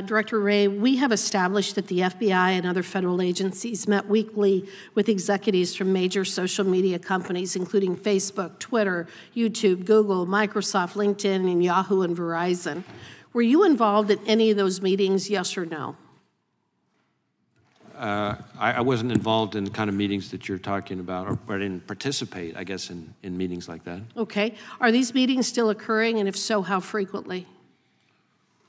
Director Wray, we have established that the FBI and other federal agencies met weekly with executives from major social media companies, including Facebook, Twitter, YouTube, Google, Microsoft, LinkedIn, and Yahoo and Verizon. Were you involved in any of those meetings, yes or no? I wasn't involved in the kind of meetings that you're talking about, or I didn't participate, I guess, in meetings like that. Okay. Are these meetings still occurring, and if so, how frequently?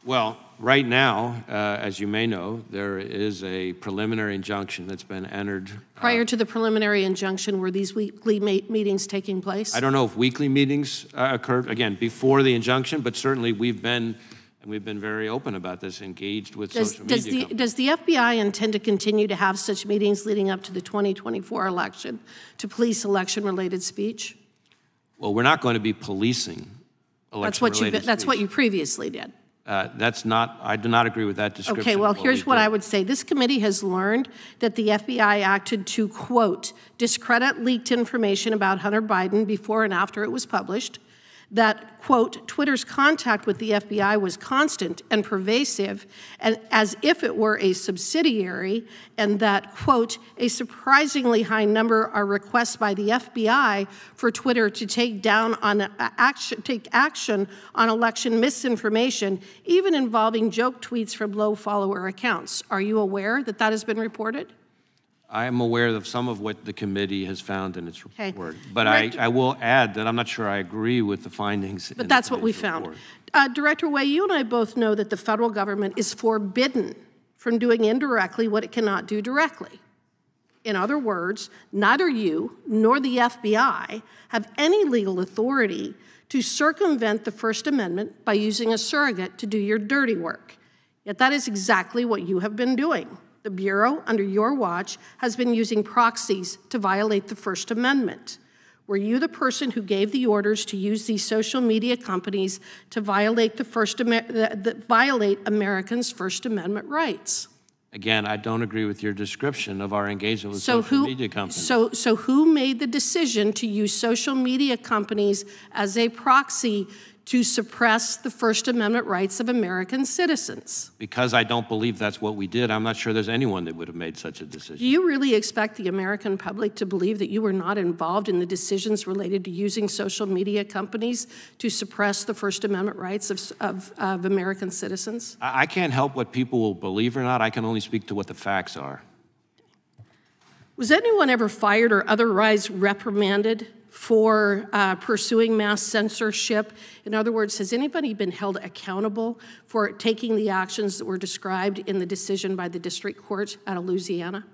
Well, right now, as you may know, there is a preliminary injunction that's been entered. Prior to the preliminary injunction, were these weekly meetings taking place? I don't know if weekly meetings occurred, again, before the injunction, but certainly we've been very open about this, engaged with social media companies. Does the FBI intend to continue to have such meetings leading up to the 2024 election to police election-related speech? Well, we're not going to be policing election-related speech. That's what you previously did. I do not agree with that description. Okay, well, here's what I would say. This committee has learned that the FBI acted to, quote, discredit leaked information about Hunter Biden before and after it was published, that, quote, Twitter's contact with the FBI was constant and pervasive, and as if it were a subsidiary, and that, quote, a surprisingly high number are requests by the FBI for Twitter to take action on election misinformation, even involving joke tweets from low follower accounts. Are you aware that that has been reported? I am aware of some of what the committee has found in its report, but I will add that I'm not sure I agree with the findings. But that's what we found. Director Wray, you and I both know that the federal government is forbidden from doing indirectly what it cannot do directly. In other words, neither you nor the FBI have any legal authority to circumvent the First Amendment by using a surrogate to do your dirty work. Yet that is exactly what you have been doing. The Bureau, under your watch, has been using proxies to violate the First Amendment. Were you the person who gave the orders to use these social media companies to violate violate Americans' First Amendment rights? Again, I don't agree with your description of our engagement with social media companies. So who made the decision to use social media companies as a proxy to suppress the First Amendment rights of American citizens? Because I don't believe that's what we did. I'm not sure there's anyone that would have made such a decision. Do you really expect the American public to believe that you were not involved in the decisions related to using social media companies to suppress the First Amendment rights of American citizens? I can't help what people will believe or not. I can only speak to what the facts are. Was anyone ever fired or otherwise reprimanded for pursuing mass censorship? In other words, has anybody been held accountable for taking the actions that were described in the decision by the district court out of Louisiana?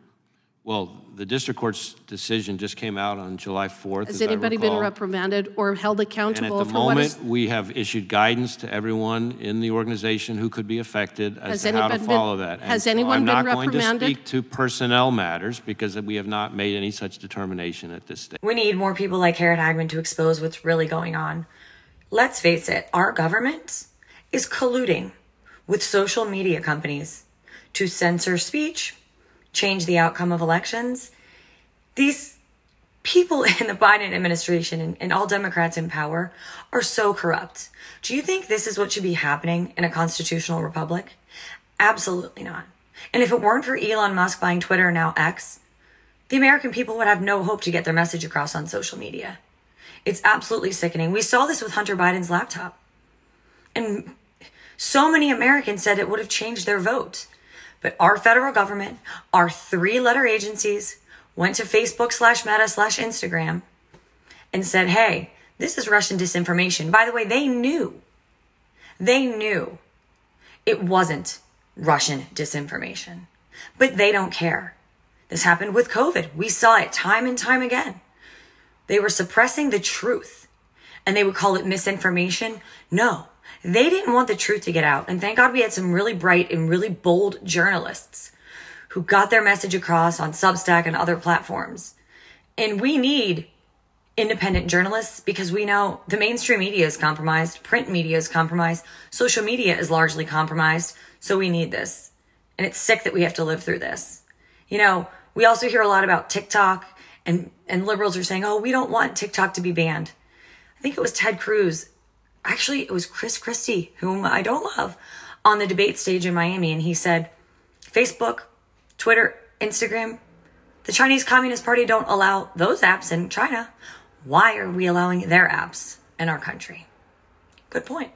Well, the district court's decision just came out on July 4th. Has anybody been reprimanded or held accountable? And at the moment, we have issued guidance to everyone in the organization who could be affected as to how to follow that. Has anyone been reprimanded? I'm not going to speak to personnel matters because we have not made any such determination at this stage. We need more people like Harriet Hagman to expose what's really going on. Let's face it, our government is colluding with social media companies to censor speech, change the outcome of elections. These people in the Biden administration and all Democrats in power are so corrupt. Do you think this is what should be happening in a constitutional republic? Absolutely not. And if it weren't for Elon Musk buying Twitter, now X, the American people would have no hope to get their message across on social media. It's absolutely sickening. We saw this with Hunter Biden's laptop. And so many Americans said it would have changed their vote. But our federal government, our three-letter agencies, went to Facebook/Meta/Instagram and said, hey, this is Russian disinformation. By the way, they knew it wasn't Russian disinformation, but they don't care. This happened with COVID. We saw it time and time again. They were suppressing the truth and they would call it misinformation. No. They didn't want the truth to get out. And thank God we had some really bright and really bold journalists who got their message across on Substack and other platforms. And we need independent journalists because we know the mainstream media is compromised, print media is compromised, social media is largely compromised. So we need this. And it's sick that we have to live through this. You know, we also hear a lot about TikTok and liberals are saying, oh, we don't want TikTok to be banned. I think it was Ted Cruz. Actually, it was Chris Christie, whom I don't love, on the debate stage in Miami, and he said, Facebook, Twitter, Instagram, the Chinese Communist Party don't allow those apps in China. Why are we allowing their apps in our country? Good point.